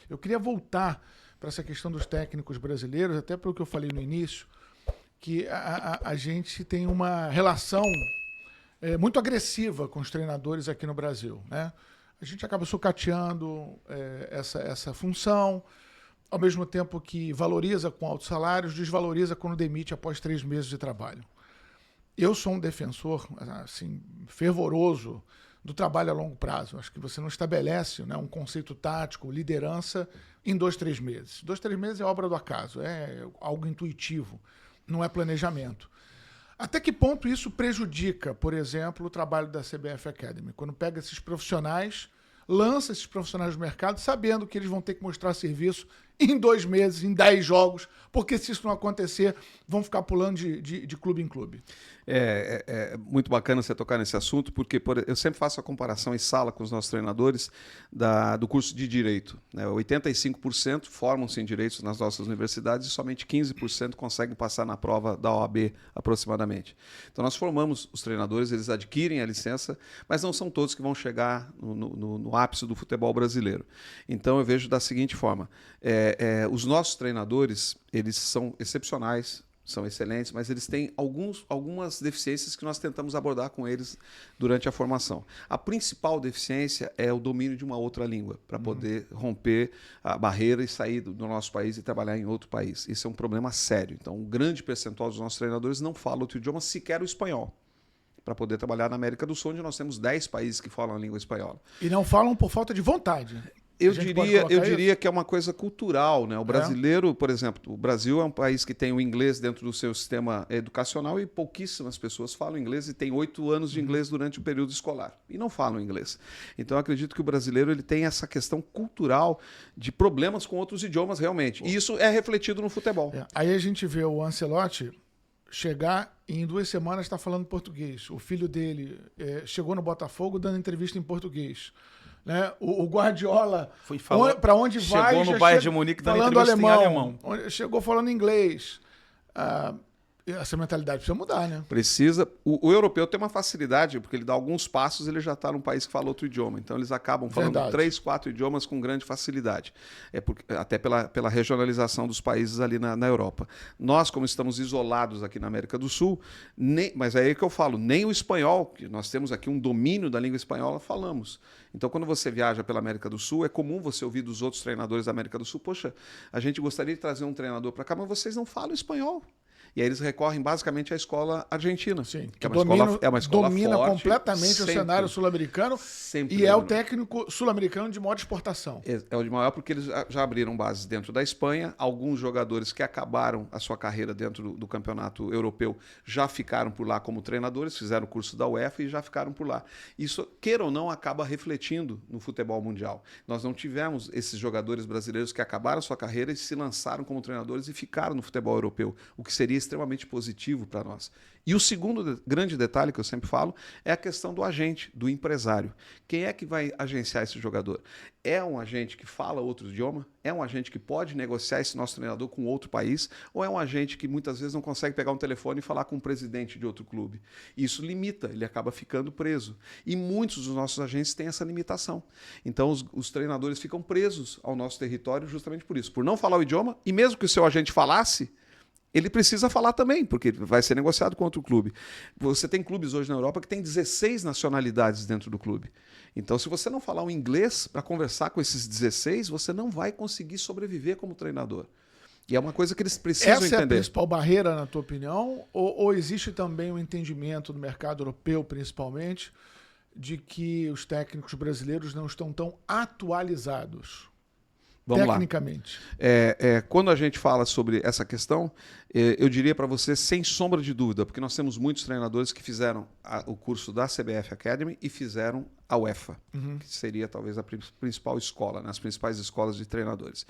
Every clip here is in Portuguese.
Eu queria voltar para essa questão dos técnicos brasileiros, até pelo que eu falei no início, que a gente tem uma relação muito agressiva com os treinadores aqui no Brasil, né? A gente acaba sucateando essa função, ao mesmo tempo que valoriza com altos salários, desvaloriza quando demite após 3 meses de trabalho. Eu sou um defensor assim, fervoroso do trabalho a longo prazo. Acho que você não estabelece, né, um conceito tático, liderança, em 2, 3 meses. 2, 3 meses é obra do acaso, é algo intuitivo, não é planejamento. Até que ponto isso prejudica, por exemplo, o trabalho da CBF Academy? Quando pega esses profissionais, lança esses profissionais no mercado, sabendo que eles vão ter que mostrar serviço em 2 meses, em 10 jogos, porque se isso não acontecer, vão ficar pulando de clube em clube. É muito bacana você tocar nesse assunto, porque eu sempre faço a comparação em sala com os nossos treinadores do curso de Direito, né? 85% formam-se em Direitos nas nossas universidades e somente 15% conseguem passar na prova da OAB, aproximadamente. Então nós formamos os treinadores, eles adquirem a licença, mas não são todos que vão chegar no ápice do futebol brasileiro. Então eu vejo da seguinte forma, os nossos treinadores, eles são excepcionais, são excelentes, mas eles têm algumas deficiências que nós tentamos abordar com eles durante a formação. A principal deficiência é o domínio de uma outra língua, para poder romper a barreira e sair do nosso país e trabalhar em outro país. Isso é um problema sério. Então, um grande percentual dos nossos treinadores não fala outro idioma, sequer o espanhol, para poder trabalhar na América do Sul, onde nós temos 10 países que falam a língua espanhola. E não falam por falta de vontade. Eu diria que é uma coisa cultural, né? O brasileiro, por exemplo, o Brasil é um país que tem o inglês dentro do seu sistema educacional e pouquíssimas pessoas falam inglês e tem 8 anos de inglês durante o período escolar e não falam inglês. Então eu acredito que o brasileiro ele tem essa questão cultural de problemas com outros idiomas realmente. E isso é refletido no futebol. Aí a gente vê o Ancelotti chegar e em 2 semanas está falando português. O filho dele chegou no Botafogo dando entrevista em português. Né? O Guardiola, para onde vai, chegou no Bayern de Munique dando falando entrevista alemão. Chegou falando inglês. Essa mentalidade precisa mudar, né? Precisa. O europeu tem uma facilidade, porque ele dá alguns passos e ele já está num país que fala outro idioma. Então eles acabam falando 3, 4 idiomas com grande facilidade. Até pela regionalização dos países ali na Europa. Nós, como estamos isolados aqui na América do Sul, mas é aí que eu falo, nem o espanhol, que nós temos aqui um domínio da língua espanhola, falamos. Então, quando você viaja pela América do Sul, é comum você ouvir dos outros treinadores da América do Sul, poxa, a gente gostaria de trazer um treinador para cá, mas vocês não falam espanhol. E aí eles recorrem basicamente à escola argentina. Sim, que é uma escola domina forte, completamente o cenário sul-americano e é o técnico sul-americano de maior exportação. É o de maior porque eles já abriram bases dentro da Espanha. Alguns jogadores que acabaram a sua carreira dentro do campeonato europeu já ficaram por lá como treinadores, fizeram o curso da UEFA e já ficaram por lá. Isso, queira ou não, acaba refletindo no futebol mundial. Nós não tivemos esses jogadores brasileiros que acabaram a sua carreira e se lançaram como treinadores e ficaram no futebol europeu, o que seria extremamente positivo para nós. E o segundo grande detalhe que eu sempre falo é a questão do agente, do empresário. Quem é que vai agenciar esse jogador? É um agente que fala outro idioma? É um agente que pode negociar esse nosso treinador com outro país? Ou é um agente que muitas vezes não consegue pegar um telefone e falar com o presidente de outro clube? Isso limita, ele acaba ficando preso. E muitos dos nossos agentes têm essa limitação. Então os treinadores ficam presos ao nosso território justamente por isso, por não falar o idioma, e mesmo que o seu agente falasse, ele precisa falar também, porque vai ser negociado com outro clube. Você tem clubes hoje na Europa que tem 16 nacionalidades dentro do clube. Então, se você não falar o inglês para conversar com esses 16, você não vai conseguir sobreviver como treinador. E é uma coisa que eles precisam entender. Essa é a principal barreira, na tua opinião? Ou existe também um entendimento no mercado europeu, principalmente, de que os técnicos brasileiros não estão tão atualizados? Vamos tecnicamente. Lá. Quando a gente fala sobre essa questão, eu diria para você, sem sombra de dúvida, porque nós temos muitos treinadores que fizeram o curso da CBF Academy e fizeram a UEFA, que seria talvez a principal escola, né, as principais escolas de treinadores.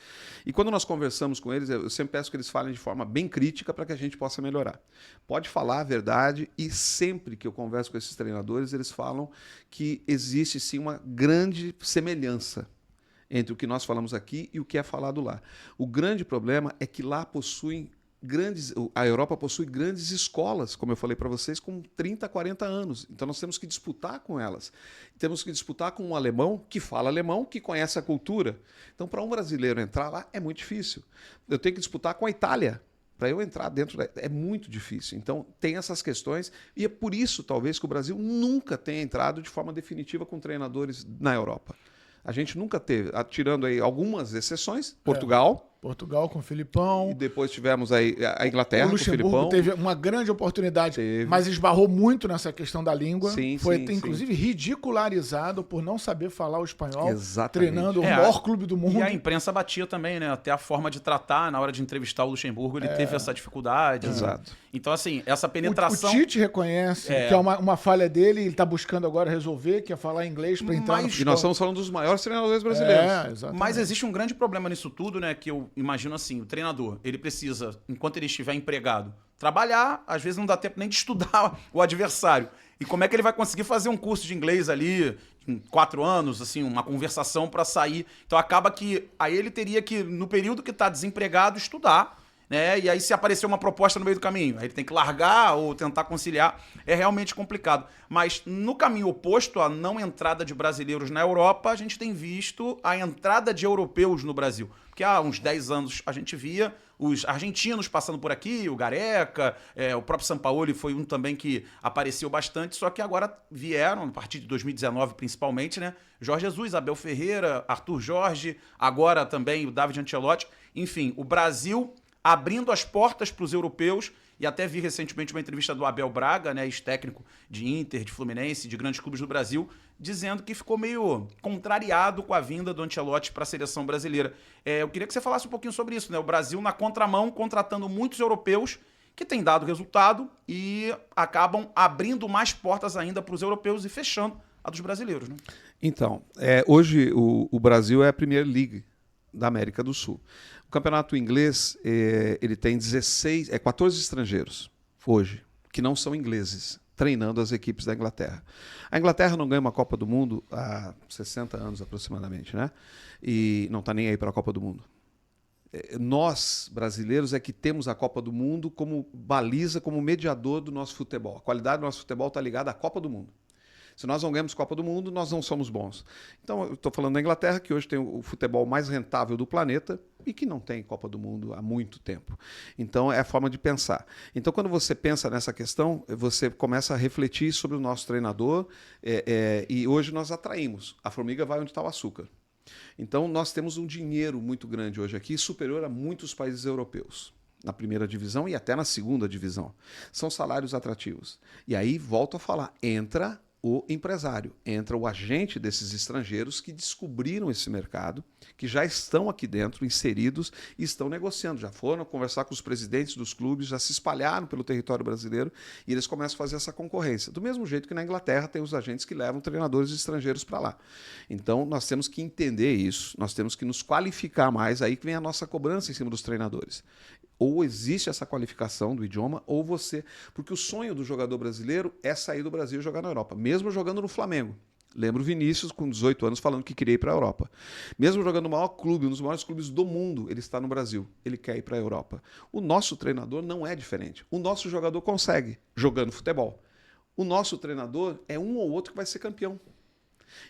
E quando nós conversamos com eles, eu sempre peço que eles falem de forma bem crítica para que a gente possa melhorar. Pode falar a verdade e sempre que eu converso com esses treinadores, eles falam que existe sim uma grande semelhança entre o que nós falamos aqui e o que é falado lá. O grande problema é que lá possuem a Europa possui grandes escolas, como eu falei para vocês, com 30, 40 anos. Então nós temos que disputar com elas. Temos que disputar com um alemão que fala alemão, que conhece a cultura. Então, para um brasileiro entrar lá é muito difícil. Eu tenho que disputar com a Itália. Para eu entrar dentro é muito difícil. Então, tem essas questões, e é por isso, talvez, que o Brasil nunca tenha entrado de forma definitiva com treinadores na Europa. A gente nunca teve, tirando aí algumas exceções, Portugal. Portugal com o Filipão. E depois tivemos aí a Inglaterra com o Filipão. Teve uma grande oportunidade, mas esbarrou muito nessa questão da língua. Foi inclusive ridicularizado por não saber falar o espanhol. Exatamente. Treinando o maior clube do mundo. E a imprensa batia também, né? Até a forma de tratar, na hora de entrevistar o Luxemburgo, ele teve essa dificuldade. Exato. Então, assim, essa penetração... O Tite reconhece que é uma falha dele, ele está buscando agora resolver, que é falar inglês para entrar no futebol. E nós estamos falando dos maiores treinadores brasileiros. Exatamente. Mas existe um grande problema nisso tudo, né? Que eu imagino assim, o treinador, ele precisa, enquanto ele estiver empregado, trabalhar, às vezes não dá tempo nem de estudar o adversário. E como é que ele vai conseguir fazer um curso de inglês ali em 4 anos, assim, uma conversação para sair? Então acaba que aí ele teria que, no período que está desempregado, estudar, né? E aí se aparecer uma proposta no meio do caminho, aí ele tem que largar ou tentar conciliar, é realmente complicado. Mas no caminho oposto à não entrada de brasileiros na Europa, a gente tem visto a entrada de europeus no Brasil. Porque há uns 10 anos a gente via os argentinos passando por aqui, o Gareca, o próprio Sampaoli foi um também que apareceu bastante, só que agora vieram, a partir de 2019 principalmente, né? Jorge Jesus, Abel Ferreira, Arthur Jorge, agora também o David Ancelotti. Enfim, o Brasil abrindo as portas para os europeus, e até vi recentemente uma entrevista do Abel Braga, né, ex-técnico de Inter, de Fluminense, de grandes clubes do Brasil, dizendo que ficou meio contrariado com a vinda do Ancelotti para a seleção brasileira. Eu queria que você falasse um pouquinho sobre isso, né? O Brasil na contramão, contratando muitos europeus que têm dado resultado e acabam abrindo mais portas ainda para os europeus e fechando a dos brasileiros, né? Então, hoje o Brasil é a Premier League da América do Sul. O campeonato inglês, ele tem 14 estrangeiros hoje, que não são ingleses, treinando as equipes da Inglaterra. A Inglaterra não ganha uma Copa do Mundo há 60 anos aproximadamente, né? E não está nem aí para a Copa do Mundo. Nós, brasileiros, é que temos a Copa do Mundo como baliza, como mediador do nosso futebol. A qualidade do nosso futebol está ligada à Copa do Mundo. Se nós não ganhamos Copa do Mundo, nós não somos bons. Então, eu estou falando da Inglaterra, que hoje tem o futebol mais rentável do planeta e que não tem Copa do Mundo há muito tempo. Então, é a forma de pensar. Então, quando você pensa nessa questão, você começa a refletir sobre o nosso treinador e hoje nós atraímos. A formiga vai onde está o açúcar. Então, nós temos um dinheiro muito grande hoje aqui, superior a muitos países europeus. Na primeira divisão e até na segunda divisão. São salários atrativos. E aí, volto a falar, entra o empresário, entra o agente desses estrangeiros que descobriram esse mercado, que já estão aqui dentro, inseridos, e estão negociando. Já foram conversar com os presidentes dos clubes, já se espalharam pelo território brasileiro e eles começam a fazer essa concorrência. Do mesmo jeito que na Inglaterra tem os agentes que levam treinadores estrangeiros para lá. Então nós temos que entender isso, nós temos que nos qualificar mais, aí que vem a nossa cobrança em cima dos treinadores. Ou existe essa qualificação do idioma, ou você... Porque o sonho do jogador brasileiro é sair do Brasil e jogar na Europa, mesmo jogando no Flamengo. Lembro o Vinícius, com 18 anos, falando que queria ir para a Europa. Mesmo jogando no maior clube, um dos maiores clubes do mundo, ele está no Brasil. Ele quer ir para a Europa. O nosso treinador não é diferente. O nosso jogador consegue, jogando futebol. O nosso treinador é um ou outro que vai ser campeão.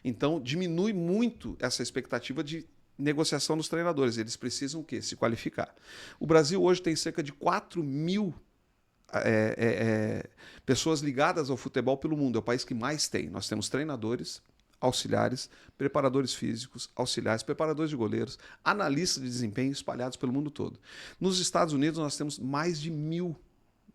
Então, diminui muito essa expectativa de negociação dos treinadores. Eles precisam o quê? Se qualificar. O Brasil hoje tem cerca de 4 mil pessoas ligadas ao futebol pelo mundo. É o país que mais tem. Nós temos treinadores, auxiliares, preparadores físicos, auxiliares, preparadores de goleiros, analistas de desempenho espalhados pelo mundo todo. Nos Estados Unidos nós temos mais de 1.000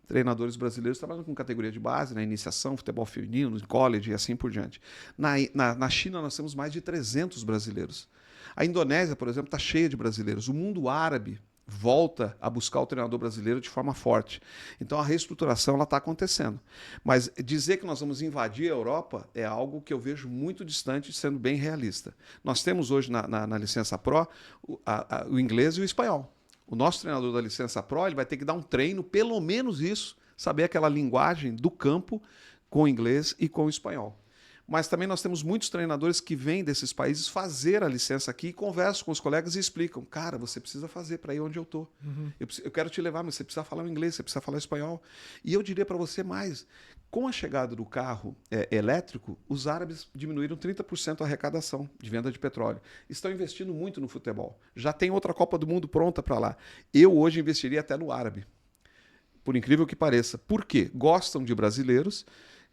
treinadores brasileiros trabalhando com categoria de base, na iniciação, futebol feminino, no college e assim por diante. Na China nós temos mais de 300 brasileiros. A Indonésia, por exemplo, está cheia de brasileiros. O mundo árabe volta a buscar o treinador brasileiro de forma forte. Então a reestruturação está acontecendo. Mas dizer que nós vamos invadir a Europa é algo que eu vejo muito distante, sendo bem realista. Nós temos hoje na licença Pro o inglês e o espanhol. O nosso treinador da licença Pro ele vai ter que dar um treino, pelo menos isso, saber aquela linguagem do campo com o inglês e com o espanhol. Mas também nós temos muitos treinadores que vêm desses países fazer a licença aqui e conversam com os colegas e explicam. Cara, você precisa fazer para ir onde eu estou. Eu quero te levar, mas você precisa falar o inglês, você precisa falar espanhol. E eu diria para você mais, com a chegada do carro elétrico, os árabes diminuíram 30% a arrecadação de venda de petróleo. Estão investindo muito no futebol. Já tem outra Copa do Mundo pronta para lá. Eu hoje investiria até no árabe. Por incrível que pareça. Por quê? Gostam de brasileiros.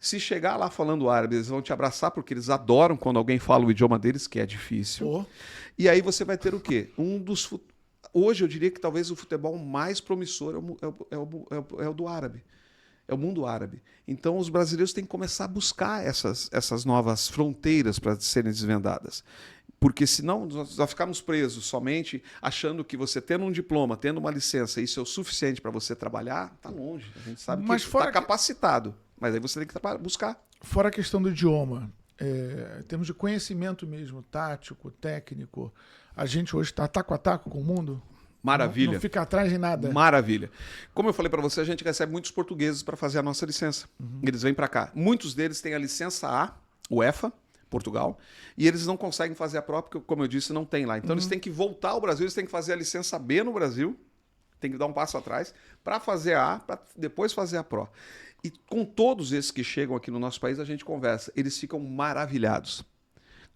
Se chegar lá falando árabe, eles vão te abraçar porque eles adoram quando alguém fala o idioma deles, que é difícil. E aí você vai ter o quê? Hoje eu diria que talvez o futebol mais promissor é o do árabe. É o mundo árabe. Então os brasileiros têm que começar a buscar essas novas fronteiras para serem desvendadas. Porque senão nós já ficamos presos somente achando que você tendo um diploma, tendo uma licença, isso é o suficiente para você trabalhar, está longe. A gente sabe que está capacitado. Mas aí você tem que buscar. Fora a questão do idioma, em termos de conhecimento mesmo, tático, técnico, a gente hoje está taco a taco com o mundo? Maravilha. Não fica atrás de nada. Maravilha. Como eu falei para você, a gente recebe muitos portugueses para fazer a nossa licença. Eles vêm para cá. Muitos deles têm a licença A, UEFA, Portugal, e eles não conseguem fazer a própria, porque, como eu disse, não tem lá. Então eles têm que voltar ao Brasil, eles têm que fazer a licença B no Brasil, tem que dar um passo atrás, para fazer a A, para depois fazer a Pro. E com todos esses que chegam aqui no nosso país, a gente conversa. Eles ficam maravilhados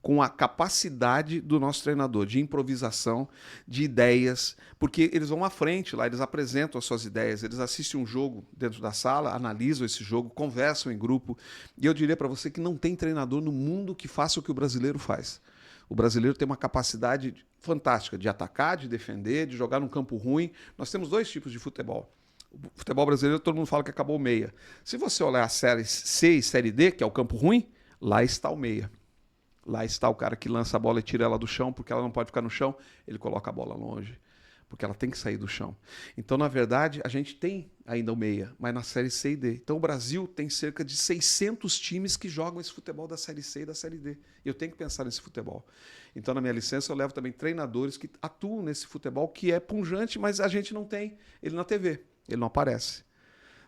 com a capacidade do nosso treinador de improvisação, de ideias, porque eles vão à frente lá, eles apresentam as suas ideias, eles assistem um jogo dentro da sala, analisam esse jogo, conversam em grupo. E eu diria para você que não tem treinador no mundo que faça o que o brasileiro faz. O brasileiro tem uma capacidade fantástica de atacar, de defender, de jogar num campo ruim. Nós temos dois tipos de futebol. O futebol brasileiro, todo mundo fala que acabou o meia. Se você olhar a série C e série D, que é o campo ruim, lá está o meia. Lá está o cara que lança a bola e tira ela do chão, porque ela não pode ficar no chão, ele coloca a bola longe, porque ela tem que sair do chão. Então, na verdade, a gente tem ainda o meia, mas na série C e D. Então, o Brasil tem cerca de 600 times que jogam esse futebol da série C e da série D. E eu tenho que pensar nesse futebol. Então, na minha licença, eu levo também treinadores que atuam nesse futebol, que é pungente, mas a gente não tem ele na TV. Ele não aparece.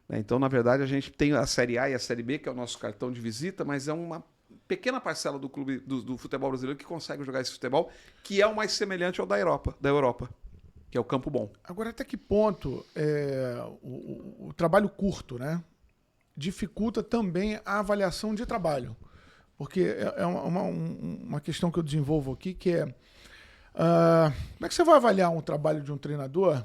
Então, na verdade, a gente tem a Série A e a Série B, que é o nosso cartão de visita, mas é uma pequena parcela do clube do futebol brasileiro que consegue jogar esse futebol, que é o mais semelhante ao da Europa, que é o campo bom. Agora, até que ponto o trabalho curto, né, dificulta também a avaliação de trabalho? Porque é uma questão que eu desenvolvo aqui, que é como é que você vai avaliar um trabalho de um treinador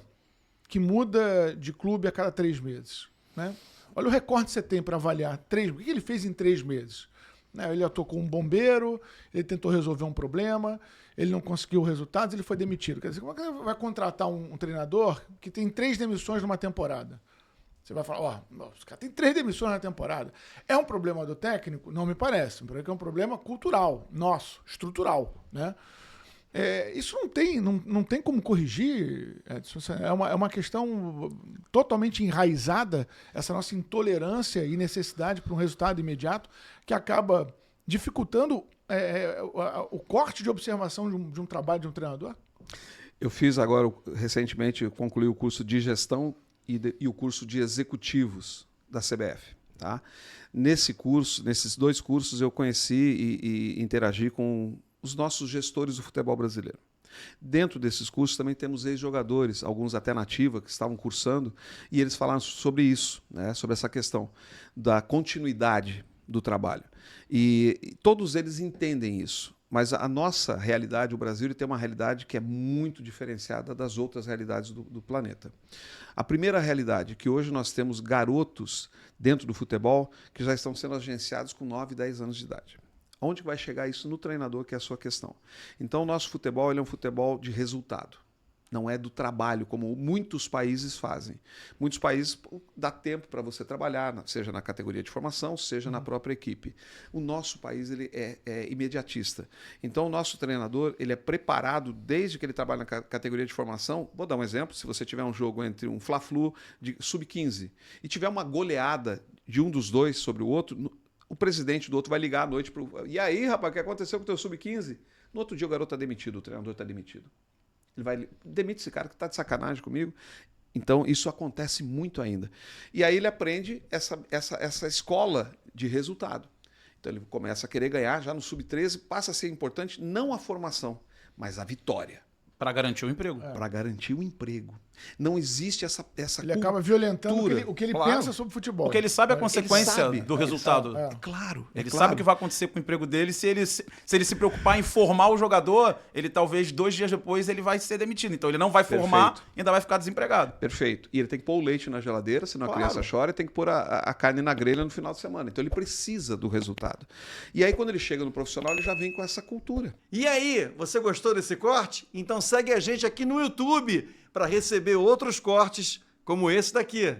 que muda de clube a cada 3 meses, né? Olha o recorde que você tem para avaliar. O que ele fez em 3 meses? Ele atuou com um bombeiro, ele tentou resolver um problema, ele não conseguiu resultados, ele foi demitido. Quer dizer, como é que você vai contratar um treinador que tem 3 demissões numa temporada? Você vai falar, esse cara tem 3 demissões na temporada. É um problema do técnico? Não me parece. É um problema cultural, nosso, estrutural, né? Isso não tem como corrigir, Edson. É uma questão totalmente enraizada, essa nossa intolerância e necessidade para um resultado imediato, que acaba dificultando o corte de observação de um trabalho de um treinador? Eu fiz agora, recentemente, eu concluí o curso de gestão e o curso de executivos da CBF. Tá? Nesses 2 cursos, eu conheci e interagi com os nossos gestores do futebol brasileiro. Dentro desses cursos também temos ex-jogadores, alguns até na ativa, que estavam cursando, e eles falaram sobre isso, né, sobre essa questão da continuidade do trabalho. E todos eles entendem isso. Mas a nossa realidade, o Brasil, ele tem uma realidade que é muito diferenciada das outras realidades do planeta. A primeira realidade é que hoje nós temos garotos dentro do futebol que já estão sendo agenciados com 9, 10 anos de idade. Onde vai chegar isso no treinador, que é a sua questão? Então, o nosso futebol ele é um futebol de resultado. Não é do trabalho, como muitos países fazem. Muitos países dá tempo para você trabalhar, seja na categoria de formação, seja na própria equipe. O nosso país ele é imediatista. Então, o nosso treinador ele é preparado desde que ele trabalha na categoria de formação. Vou dar um exemplo. Se você tiver um jogo entre um Fla-Flu de sub-15 e tiver uma goleada de um dos dois sobre o outro, o presidente do outro vai ligar à noite para e aí, rapaz, o que aconteceu com o teu sub-15? No outro dia o garoto está demitido, o treinador está demitido. Ele demite esse cara que está de sacanagem comigo. Então, isso acontece muito ainda. E aí ele aprende essa escola de resultado. Então ele começa a querer ganhar já no sub-13, passa a ser importante não a formação, mas a vitória. Para garantir o emprego. Para garantir o emprego. Não existe essa Ele acaba violentando o que ele Claro. pensa sobre futebol. Porque ele sabe a consequência sabe, do ele resultado. É claro. Ele sabe o que vai acontecer com o emprego dele se ele se preocupar em formar o jogador, ele talvez 2 dias depois ele vai ser demitido. Então ele não vai formar e ainda vai ficar desempregado. Perfeito. E ele tem que pôr o leite na geladeira, senão a criança chora, e tem que pôr a carne na grelha no final de semana. Então ele precisa do resultado. E aí quando ele chega no profissional, ele já vem com essa cultura. E aí, você gostou desse corte? Então segue a gente aqui no YouTube para receber outros cortes como esse daqui.